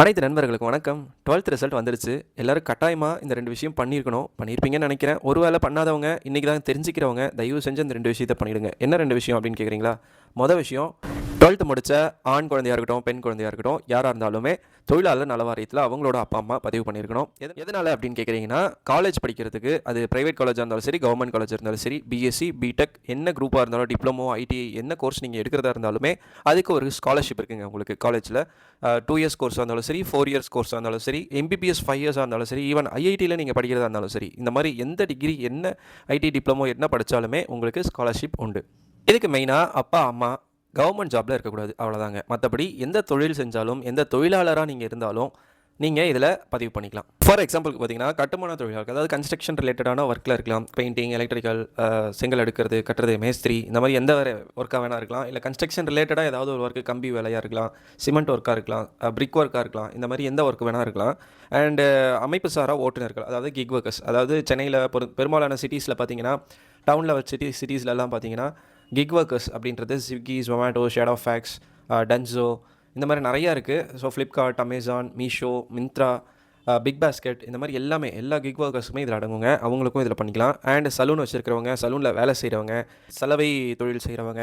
அனைத்து நண்பர்களுக்கும் வணக்கம். 12th ரிசல்ட் வந்துருச்சு. எல்லாரும் கட்டாயமா இந்த 2 விஷயம் பண்ணியிருப்பீங்கன்னு நெனைக்கிறேன். ஒருவேளை பண்ணாதவங்க, இன்னைக்கு தான் தெரிஞ்சுக்கிறவங்க, தயவு செஞ்சு அந்த 2 விஷயத்த பண்ணிடுங்க. என்ன 2 விஷயம் அப்படின்னு கேட்குறீங்களா? மொத விஷயம், 12th முடிச்ச ஆண் குழந்தையா இருக்கட்டும், பெண் குழந்தையா இருக்கட்டும், யாரா இருந்தாலுமே தொழிலாளர் நல வாரியத்துல அவங்களோட அப்பா, அம்மா பதிவு பண்ணியிருக்கணும். எதனால அப்படின்னு கேட்குறீங்கன்னா, காலேஜ் படிக்கிறதுக்கு அது பிரைவேட் காலேஜா இருந்தாலும் சரி, கவர்மெண்ட் காலேஜா இருந்தாலும் சரி, பிஎஸ்சி, பிடெக் என்ன குரூப்பா இருந்தாலும், டிப்ளமோ, ஐடிஐ என்ன கோர்ஸ் நீங்க எடுக்கிறதா இருந்தாலுமே, அதுக்கு ஒரு ஸ்காலர்ஷிப் இருக்குங்க உங்களுக்கு காலேஜ்ல. 2 இயர்ஸ் கோர்ஸாக இருந்தாலும் சரி, 4 இயர்ஸ் கோர்ஸாக இருந்தாலும் சரி, எம்பிபிஎஸ் 5 இயர்ஸாக இருந்தாலும் சரி, ஈவன் ஐஐடியில் நீங்கள் படிக்கிறதா இருந்தாலும் சரி, இந்த மாதிரி எந்த டிகிரி என்ன ஐடி டிப்ளமோ என்ன படித்தாலுமே உங்களுக்கு ஸ்காலர்ஷிப் உண்டு. இதுக்கு மெயினாக அப்பா அம்மா கவர்மெண்ட் ஜாபில் இருக்கக்கூடாது, அவ்வளோதாங்க. மற்றபடி எந்த தொழில் செஞ்சாலும், எந்த தொழிலாளராக நீங்கள் இருந்தாலும் நீங்கள் இதில் பதிவு பண்ணிக்கலாம். ஃபார் எக்ஸாம்பிளுக்கு பார்த்தீங்கன்னா, கட்டுமான தொழிலாளர்கள், அதாவது கன்ஸ்ட்ரக்ஷன் ரிலேட்டடான ஒர்க்கில் இருக்கலாம். பெயிண்டிங், எலக்ட்ரிக்கல், செங்கல் எடுக்கிறது, கட்டுறது, மேஸ்திரி, இந்த மாதிரி எந்த ஒர்க்காக வேணா இருக்கலாம். இல்லை கன்ஸ்ட்ரக்ஷன் ரிலேட்டடாக ஏதாவது ஒரு ஒர்க்கு, கம்பி வேலையாக இருக்கலாம், சிமெண்ட் ஒர்க்காக இருக்கலாம், பிரிக் ஒர்க்காக இருக்கலாம், இந்த மாதிரி எந்த ஒர்க் வேணா இருக்கலாம். அண்டு அமைப்பு சாரா ஓட்டுநர்கள், அதாவது கிக் ஒர்க்கர்ஸ், அதாவது சென்னையில் பெரும்பாலான சிட்டிஸில் பார்த்தீங்கன்னா, டவுனில் சிட்டிஸ்லலாம் பார்த்தீங்கன்னா கிக் ஒர்க்கர்ஸ் அப்படின்றது ஸ்விக்கி, ஜொமேட்டோ, ஷேடோ ஃபேக்ஸ், டன்ஸோ, இந்த மாதிரி நிறையா இருக்குது. So Flipkart, Amazon, Meesho, Myntra, BigBasket, இந்த மாதிரி எல்லா கிக் ஒர்க்கர்ஸுமே இதில் அடங்குங்க. அவங்களுக்கும் இதில் பண்ணிக்கலாம். அண்ட் சலூன் வச்சுருக்கிறவங்க, சலூனில் வேலை செய்கிறவங்க, சலவை தொழில் செய்கிறவங்க,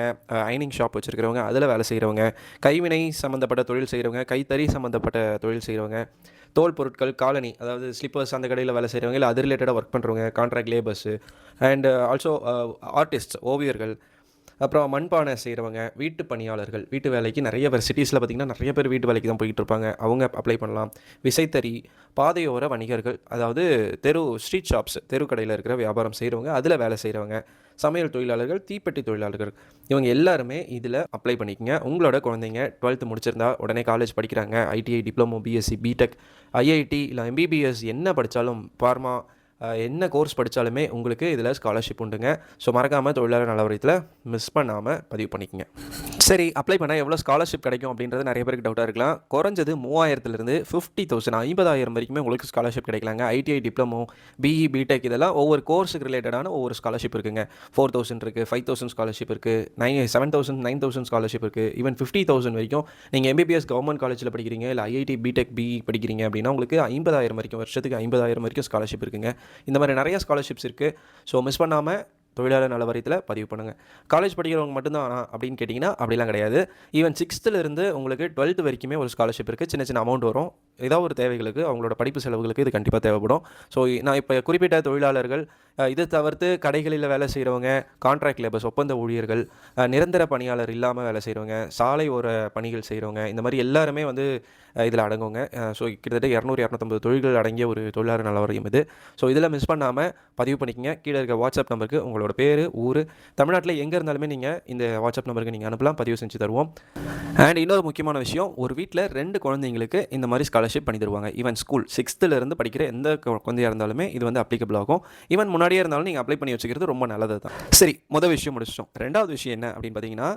ஐனிங் ஷாப் வச்சுருக்கிறவங்க, அதில் வேலை செய்கிறவங்க, கைவினை சம்மந்தப்பட்ட தொழில் செய்கிறவங்க, கைத்தறி சம்மந்தப்பட்ட தொழில் செய்கிறவங்க, தோல் பொருட்கள், காலனி, அதாவது ஸ்லிப்பர்ஸ் அந்த கடையில் வேலை செய்கிறவங்க, இல்லை அது ரிலேட்டடாக ஒர்க் பண்ணுறவங்க, contract labours, and also artist, ஓவியர்கள், அப்புறம் மண்பானை செய்கிறவங்க, வீட்டு பணியாளர்கள், வீட்டு வேலைக்கு நிறைய பேர் சிட்டிஸில் பார்த்திங்கன்னா நிறைய பேர் வீட்டு வேலைக்கு தான் போய்கிட்டு இருப்பாங்க. அவங்க அப்ளை பண்ணலாம். விசைத்தறி, பாதையோர வணிகர்கள், அதாவது ஸ்ட்ரீட் ஷாப்ஸ், தெருக்கடையில் இருக்கிற வியாபாரம் செய்கிறவங்க, அதில் வேலை செய்கிறவங்க, சமையல் தொழிலாளர்கள், தீப்பெட்டி தொழிலாளர்கள், இவங்க எல்லாருமே இதில் அப்ளை பண்ணிக்கங்க. உங்களோட குழந்தைங்க 12th முடிச்சிருந்தா உடனே காலேஜ் படிக்கிறாங்க, ITI, diploma, BSc, BTech, IIT, இல்லை எம்பிபிஎஸ் என்ன படித்தாலும், ஃபார்மா, என்ன கோர்ஸ் படித்தாலுமே உங்களுக்கு இதில் ஸ்காலர்ஷிப் உண்டுங்க. ஸோ மறக்காமல் தொழிலாளர் நல வாரியத்தில் மிஸ் பண்ணாமல் பதிவு பண்ணிக்கங்க. சரி, அப்ளை பண்ணால் எவ்வளோ ஸ்காலர்ஷிப் கிடைக்கும் அப்படின்றது நிறைய பேருக்கு டவுட்டாக இருக்கலாம். குறைஞ்சது 3000லேருந்து 50,000 50,000 வரைக்குமே உங்களுக்கு ஸ்காலர்ஷிப் கிடைக்கலாங்க. ஐடிஐ, டிப்ளமோ, பிஇ, பிடெக் இதெல்லாம் ஒவ்வொரு கோர்ஸுக்கு ரிலேட்டடான ஒவ்வொரு ஸ்காலர்ஷிப் இருக்குங்க. 4,000 இருக்குது, 5,000 ஸ்காலர்ஷிப் இருக்குது, 7,000, 9,000 ஸ்காலர்ஷிப் இருக்குது, ஈவன் 50,000 வரைக்கும். நீங்கள் எம்பிபிஎஸ் கவர்மெண்ட் காலேஜில் படிக்கிறீங்க, இல்லை ஐஐடி, பிடெக், பிஇ படிக்கிறீங்க அப்படின்னா உங்களுக்கு 50,000 வரைக்கும், வருஷத்துக்கு 50,000 வரைக்கும் ஸ்காலர்ஷிப் இருக்குங்க. இந்த மாதிரி நிறைய ஸ்காலர்ஷிப்ஸ் இருக்குது. ஸோ மிஸ் பண்ணாமல் தொழிலாளர் நல வாரியத்தில் பதிவு பண்ணுங்கள். காலேஜ் படிக்கிறவங்க மட்டும்தான் அப்படின்னு கேட்டிங்கன்னா அப்படிலாம் கிடையாது. ஈவன் 6th உங்களுக்கு 12th வரைக்குமே ஒரு ஸ்காலர்ஷிப் இருக்குது. சின்ன சின்ன அமௌண்ட் வரும். ஏதாவது ஒரு தேவைகளுக்கு, அவங்களோட படிப்பு செலவுகளுக்கு இது கண்டிப்பாக தேவைப்படும். ஸோ நான் இப்போ குறிப்பிட்ட தொழிலாளர்கள், இது தவிர்த்து கடைகளில் வேலை செய்கிறவங்க, கான்ட்ராக்ட் லேபர்ஸ், ஒப்பந்த ஊழியர்கள், நிரந்தர பணியாளர் இல்லாமல் வேலை செய்கிறவங்க, சாலை ஓர பணிகள் செய்கிறவங்க, இந்த மாதிரி எல்லாருமே இதில் அடங்குங்க. ஸோ கிட்டத்தட்ட 200-250 தொழில்கள் அடங்கிய ஒரு தொழிலாளர் நல வாரியம் இது. ஸோ இதில் மிஸ் பண்ணாமல் பதிவு பண்ணிக்கங்க. கீழே இருக்க வாட்ஸ்அப் நம்பருக்கு உங்களோட பேர், ஊர், தமிழ்நாட்டில் எங்கே இருந்தாலுமே நீங்கள் இந்த வாட்ஸ்அப் நம்பருக்கு நீங்கள் அனுப்பலாம். பதிவு செஞ்சு தருவோம். அண்ட் இன்னொரு முக்கியமான விஷயம், ஒரு வீட்டில் 2 குழந்தைங்களுக்கு இந்த மாதிரி ஸ்காலர்ஷிப் பண்ணி தருவாங்க. ஈவன் ஸ்கூல் 6th படிக்கிற எந்த குழந்தையாக இருந்தாலுமே இது அப்ளிகபிள் ஆகும். ஈவன் முன்னாடியே இருந்தாலும் நீங்கள் அப்ளை பண்ணி வச்சுக்கிறது ரொம்ப நல்லது தான். சரி, முதல் விஷயம் முடிச்சிட்டோம். 2வது விஷயம் என்ன அப்படின்னு பார்த்தீங்கன்னா,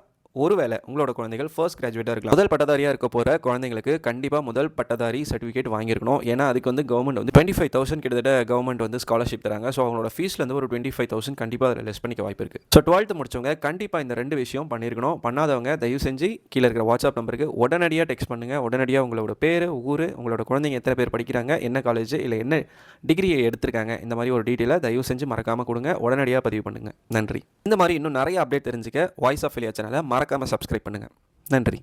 ஒருவேளை உங்களோட குழந்தைகள் ஃபர்ஸ்ட் கிராஜுவேட்டாக இருக்கலாம். முதல் பட்டதாரியாக இருக்க போகிற குழந்தைங்களுக்கு கண்டிப்பாக முதல் பட்டதாரி சர்டிஃபிகேட் வாங்கியிருக்கணும். ஏன்னா அதுக்கு கவர்மெண்ட் 25,000 கிட்டத்தட்ட கவர்மெண்ட் ஸ்காலர்ஷிப் தராங்க. ஸோ அவங்களோட ஃபீஸ்லேருந்து ஒரு 25,000 கண்டிப்பாக அதில் லெஸ் பண்ணிக்க வாய்ப்பு இருக்குது. ஸோ 12th முடிச்சவங்க கண்டிப்பாக இந்த 2 விஷயம் பண்ணியிருக்கணும். பண்ணாதவங்க தயவு செஞ்சு கீழே இருக்கிற வாட்ஸ்அப் நம்பருக்கு உடனடியாக டெக்ஸ்ட் பண்ணுங்கள். உடனடியாக உங்களோட பேர், ஊர், உங்களோட குழந்தைங்க எத்தனை பேர் படிக்கிறாங்க, என்ன காலேஜ், இல்லை என்ன டிகிரியை எடுத்திருக்காங்க, இந்த மாதிரி ஒரு டீட்டெயிலை தயவு செஞ்சு மறக்காமல் கொடுங்க. உடனடியாக பதிவு பண்ணுங்கள். நன்றி. இந்த மாதிரி இன்னும் நிறைய அப்டேட் தெரிஞ்சுக்க வாய்ஸ் ஆஃப் இலியா சேனலை மறக்காமல் சப்ஸ்கிரைப் பண்ணுங்கள். நன்றி.